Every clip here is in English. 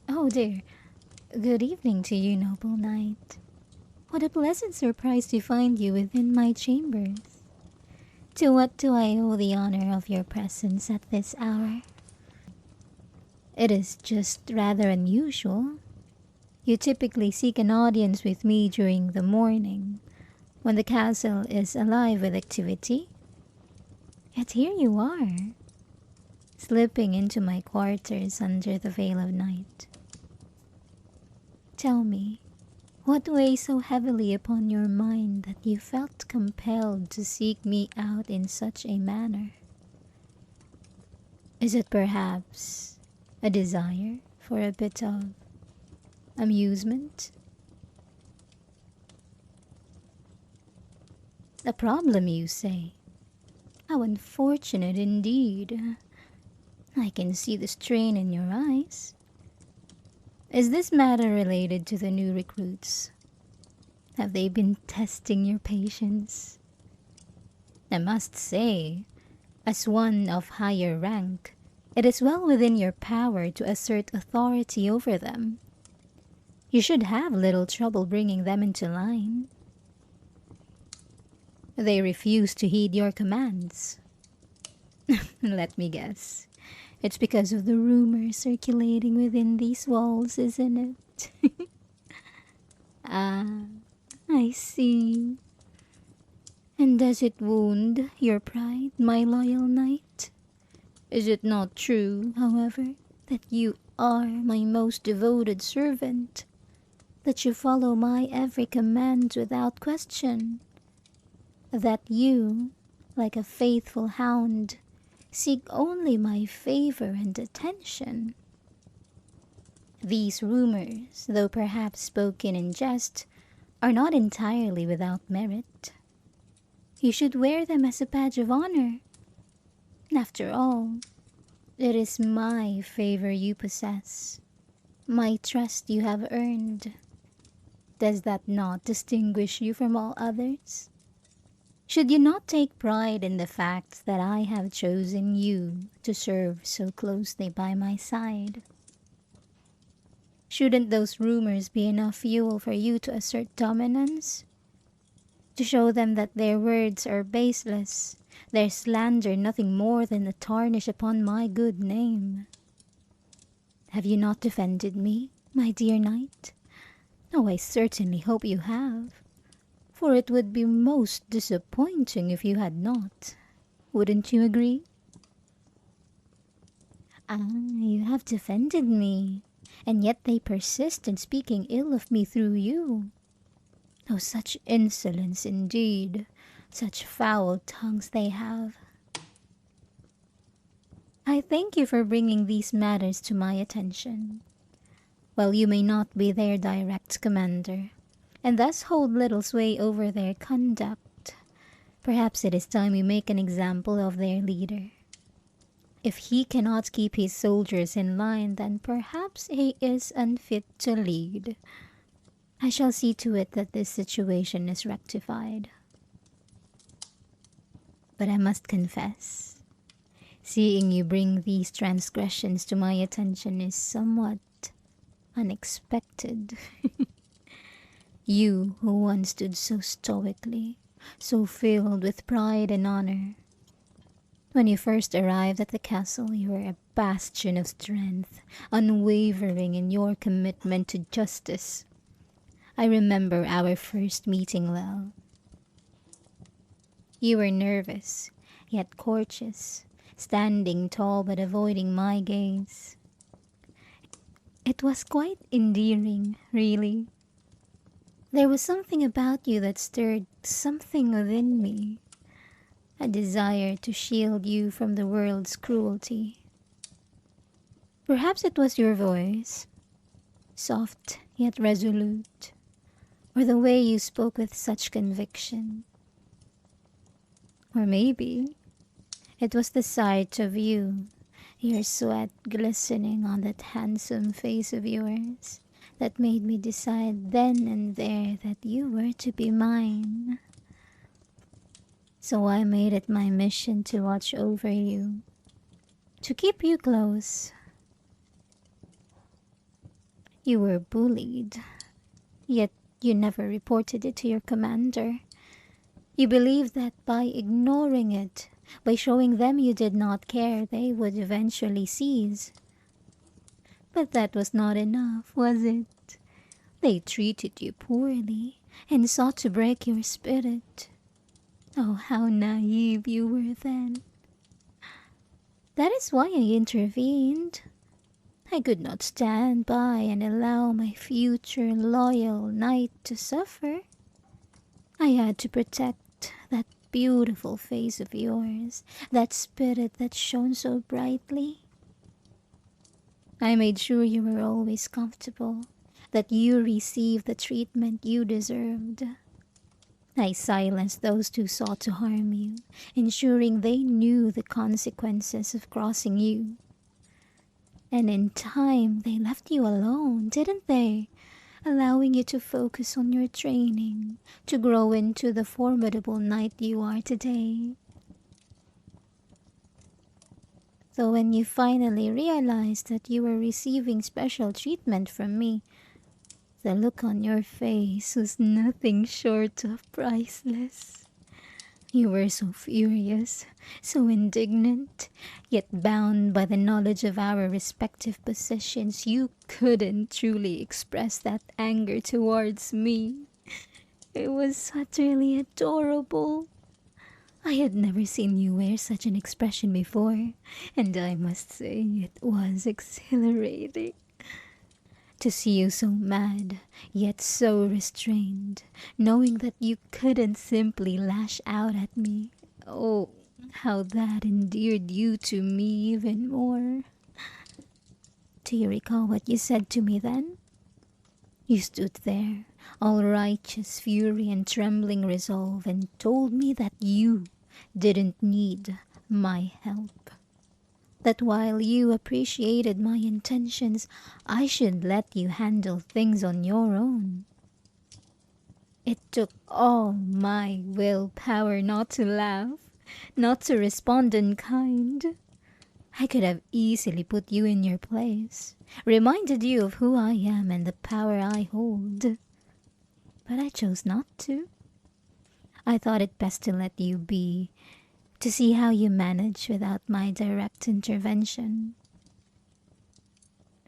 Oh dear. Good evening to you, noble knight. What a pleasant surprise to find you within my chambers. To what do I owe the honor of your presence at this hour? It is just rather unusual. You typically seek an audience with me during the morning, when the castle is alive with activity. Yet here you are, slipping into my quarters under the veil of night. Tell me, what weighs so heavily upon your mind that you felt compelled to seek me out in such a manner? Is it perhaps a desire for a bit of amusement? A problem, you say? How unfortunate indeed. I can see the strain in your eyes. Is this matter related to the new recruits? Have they been testing your patience? I must say, as one of higher rank, it is well within your power to assert authority over them. You should have little trouble bringing them into line. They refuse to heed your commands. Let me guess. It's because of the rumors circulating within these walls, isn't it? Ah, I see. And does it wound your pride, my loyal knight? Is it not true, however, that you are my most devoted servant? That you follow my every command without question? That you, like a faithful hound, seek only my favor and attention? These rumors, though perhaps spoken in jest, are not entirely without merit. You should wear them as a badge of honor. After all, it is my favor you possess, my trust you have earned. Does that not distinguish you from all others? Should you not take pride in the fact that I have chosen you to serve so closely by my side? Shouldn't those rumors be enough fuel for you to assert dominance? To show them that their words are baseless, their slander nothing more than a tarnish upon my good name? Have you not defended me, my dear knight? Oh, I certainly hope you have, for it would be most disappointing if you had not. Wouldn't you agree? Ah, you have defended me, and yet they persist in speaking ill of me through you. Oh, such insolence indeed, such foul tongues they have. I thank you for bringing these matters to my attention. While you may not be their direct commander, and thus hold little sway over their conduct, perhaps it is time we make an example of their leader. If he cannot keep his soldiers in line, then perhaps he is unfit to lead. I shall see to it that this situation is rectified. But I must confess, seeing you bring these transgressions to my attention is somewhat unexpected. You who once stood so stoically, so filled with pride and honor. When you first arrived at the castle, you were a bastion of strength, unwavering in your commitment to justice. I remember our first meeting well. You were nervous, yet courteous, standing tall but avoiding my gaze. It was quite endearing, really. There was something about you that stirred something within me, a desire to shield you from the world's cruelty. Perhaps it was your voice, soft yet resolute, or the way you spoke with such conviction. Or maybe it was the sight of you, your sweat glistening on that handsome face of yours, that made me decide then and there that you were to be mine. So I made it my mission to watch over you, to keep you close. You were bullied, yet you never reported it to your commander. You believed that by ignoring it, by showing them you did not care, they would eventually cease. But that was not enough, was it? They treated you poorly and sought to break your spirit. Oh, how naive you were then. That is why I intervened. I could not stand by and allow my future loyal knight to suffer. I had to protect that beautiful face of yours, that spirit that shone so brightly. I made sure you were always comfortable, that you received the treatment you deserved. I silenced those who sought to harm you, ensuring they knew the consequences of crossing you. And in time, they left you alone, didn't they? Allowing you to focus on your training, to grow into the formidable knight you are today. So when you finally realized that you were receiving special treatment from me, the look on your face was nothing short of priceless. You were so furious, so indignant, yet bound by the knowledge of our respective positions, you couldn't truly express that anger towards me. It was utterly adorable. I had never seen you wear such an expression before, and I must say it was exhilarating. To see you so mad, yet so restrained, knowing that you couldn't simply lash out at me. Oh, how that endeared you to me even more. Do you recall what you said to me then? You stood there, all righteous fury and trembling resolve, and told me that you didn't need my help. That while you appreciated my intentions, I should let you handle things on your own. It took all my willpower not to laugh, not to respond in kind. I could have easily put you in your place, reminded you of who I am and the power I hold. But I chose not to. I thought it best to let you be, to see how you manage without my direct intervention.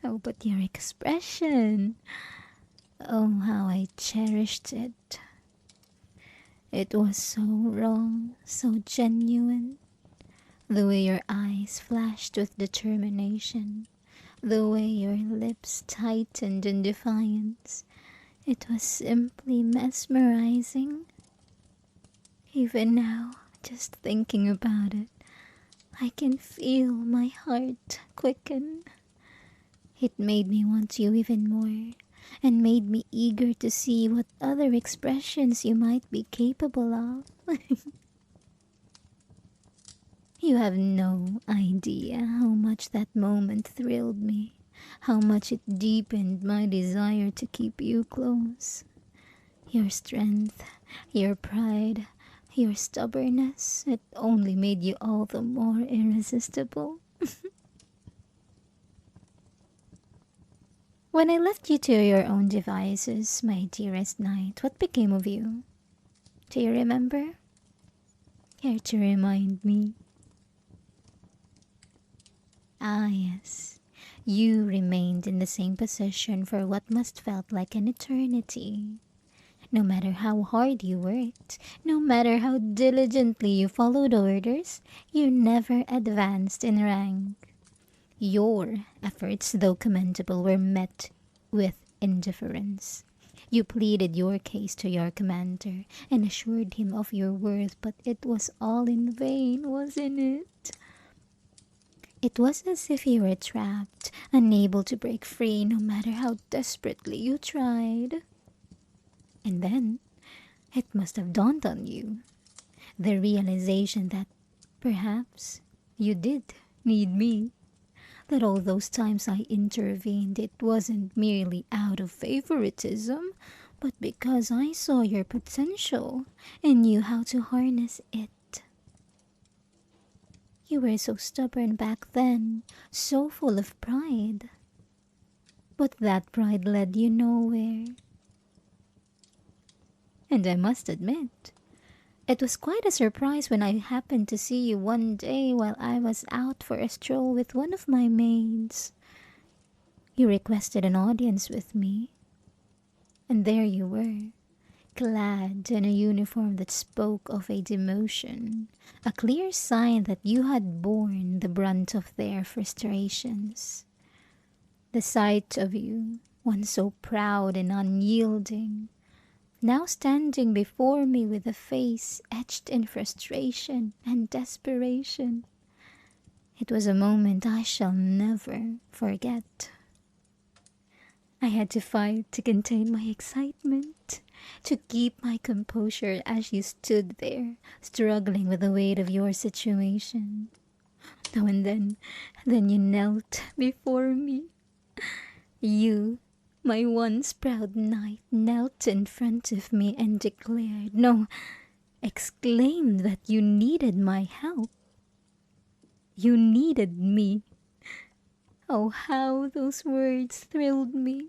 Oh, but your expression. Oh, how I cherished it. It was so wrong, so genuine. The way your eyes flashed with determination, the way your lips tightened in defiance. It was simply mesmerizing. Even now, just thinking about it, I can feel my heart quicken. It made me want you even more, and made me eager to see what other expressions you might be capable of. You have no idea how much that moment thrilled me, how much it deepened my desire to keep you close. Your strength, your pride, your stubbornness, it only made you all the more irresistible. When I left you to your own devices, my dearest knight, what became of you? Do you remember? Care to remind me? Ah, yes. You remained in the same position for what must felt like an eternity. No matter how hard you worked, no matter how diligently you followed orders, you never advanced in rank. Your efforts, though commendable, were met with indifference. You pleaded your case to your commander and assured him of your worth, but it was all in vain, wasn't it? It was as if you were trapped, unable to break free no matter how desperately you tried. And then, it must have dawned on you, the realization that perhaps you did need me. That all those times I intervened, it wasn't merely out of favoritism, but because I saw your potential and knew how to harness it. You were so stubborn back then, so full of pride. But that pride led you nowhere. And I must admit, it was quite a surprise when I happened to see you one day while I was out for a stroll with one of my maids. You requested an audience with me, and there you were, clad in a uniform that spoke of a demotion, a clear sign that you had borne the brunt of their frustrations. The sight of you, once so proud and unyielding, now standing before me with a face etched in frustration and desperation. It was a moment I shall never forget. I had to fight to contain my excitement, to keep my composure as you stood there, struggling with the weight of your situation. Now and then you knelt before me. You, my once proud knight, knelt in front of me and declared, no, exclaimed that you needed my help. You needed me. Oh, how those words thrilled me.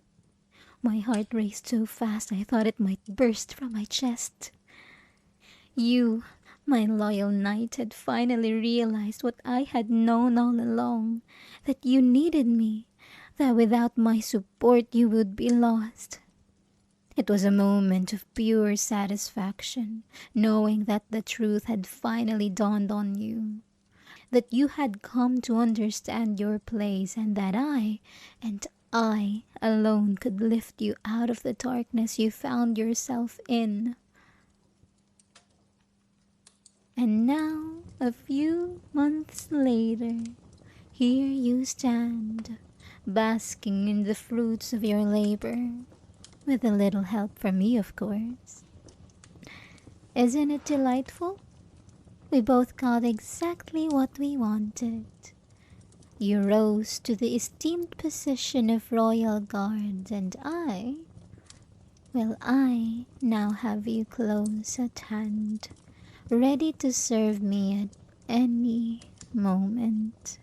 My heart raced so fast I thought it might burst from my chest. You, my loyal knight, had finally realized what I had known all along, that you needed me, that without my support you would be lost. It was a moment of pure satisfaction, knowing that the truth had finally dawned on you, that you had come to understand your place, and that I alone could lift you out of the darkness you found yourself in. And now, a few months later, here you stand, basking in the fruits of your labor, with a little help from me, of course. Isn't it delightful? We both got exactly what we wanted. You rose to the esteemed position of royal guard, and I now have you close at hand, ready to serve me at any moment.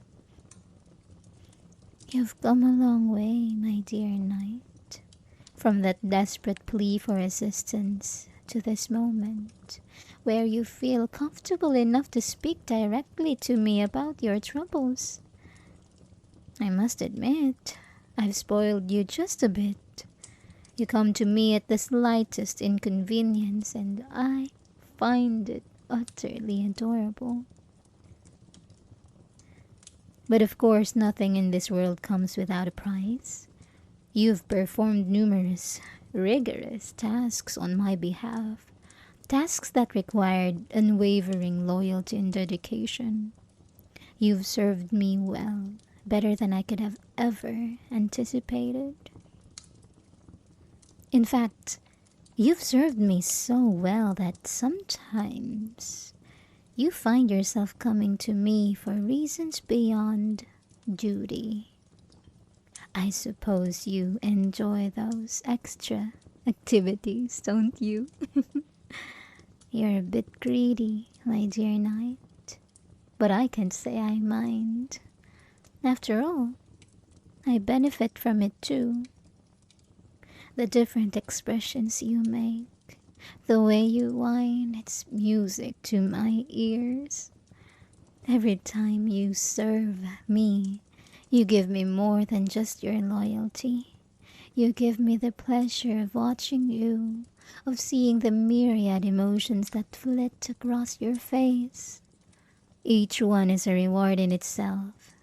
You've come a long way, my dear knight, from that desperate plea for assistance to this moment, where you feel comfortable enough to speak directly to me about your troubles. I must admit, I've spoiled you just a bit. You come to me at the slightest inconvenience, and I find it utterly adorable. But of course, nothing in this world comes without a price. You've performed numerous, rigorous tasks on my behalf, tasks that required unwavering loyalty and dedication. You've served me well, better than I could have ever anticipated. In fact, you've served me so well that sometimes you find yourself coming to me for reasons beyond duty. I suppose you enjoy those extra activities, don't you? You're a bit greedy, my dear knight, but I can't say I mind. After all, I benefit from it too. The different expressions you make, the way you whine, it's music to my ears. Every time you serve me, you give me more than just your loyalty. You give me the pleasure of watching you, of seeing the myriad emotions that flit across your face. Each one is a reward in itself.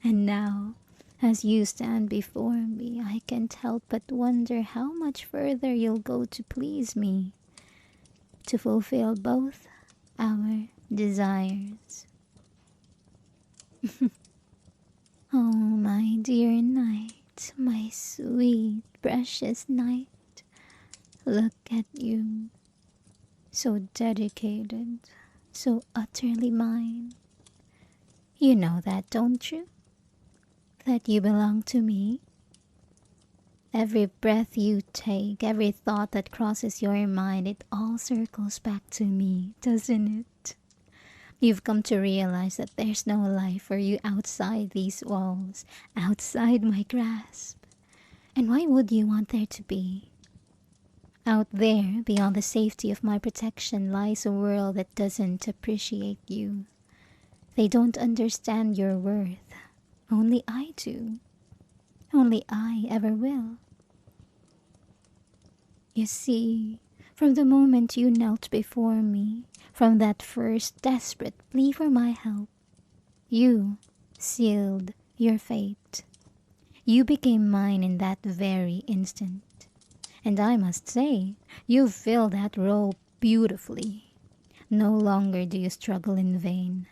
And now, as you stand before me, I can't help but wonder how much further you'll go to please me, to fulfill both our desires. Oh, my dear knight, my sweet, precious knight, look at you, so dedicated, so utterly mine. You know that, don't you? That you belong to me? Every breath you take, every thought that crosses your mind, it all circles back to me, doesn't it? You've come to realize that there's no life for you outside these walls, outside my grasp. And why would you want there to be? Out there, beyond the safety of my protection, lies a world that doesn't appreciate you. They don't understand your worth. Only I do. Only I ever will. You see, from the moment you knelt before me, from that first desperate plea for my help, you sealed your fate. You became mine in that very instant. And I must say, you fill that role beautifully. No longer do you struggle in vain.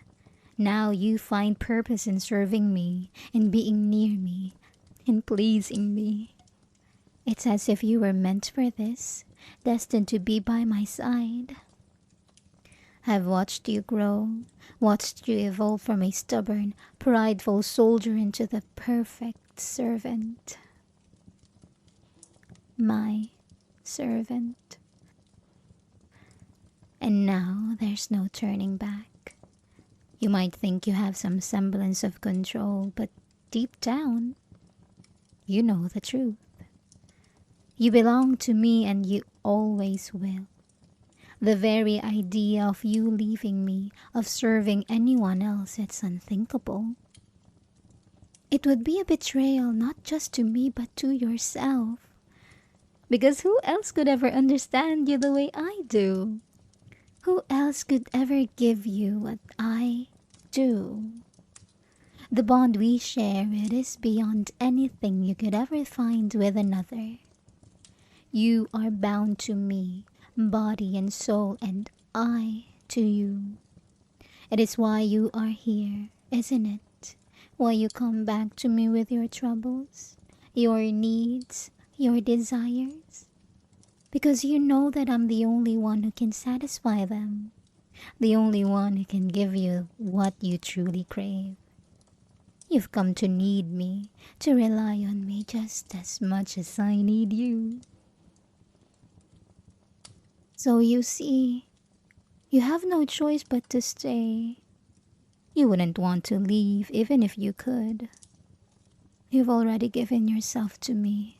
Now you find purpose in serving me, in being near me, in pleasing me. It's as if you were meant for this, destined to be by my side. I've watched you grow, watched you evolve from a stubborn, prideful soldier into the perfect servant. My servant. And now there's no turning back. You might think you have some semblance of control, but deep down, you know the truth. You belong to me and you always will. The very idea of you leaving me, of serving anyone else, it's unthinkable. It would be a betrayal not just to me but to yourself. Because who else could ever understand you the way I do? Who else could ever give you what I do? The bond we share, it is beyond anything you could ever find with another. You are bound to me, body and soul, and I to you. It is why you are here, isn't it? Why you come back to me with your troubles, your needs, your desires. Because you know that I'm the only one who can satisfy them. The only one who can give you what you truly crave. You've come to need me, to rely on me just as much as I need you. So you see, you have no choice but to stay. You wouldn't want to leave even if you could. You've already given yourself to me,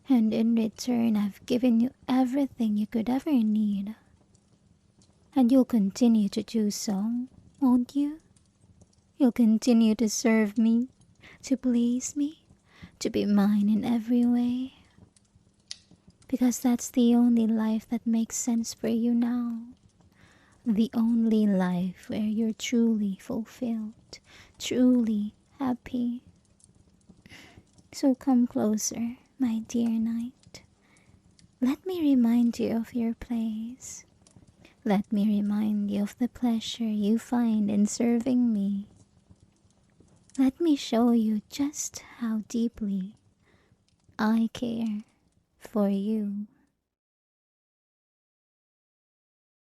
and in return I've given you everything you could ever need. And you'll continue to do so, won't you? You'll continue to serve me, to please me, to be mine in every way. Because that's the only life that makes sense for you now. The only life where you're truly fulfilled, truly happy. So come closer, my dear knight. Let me remind you of your place. Let me remind you of the pleasure you find in serving me. Let me show you just how deeply I care for you.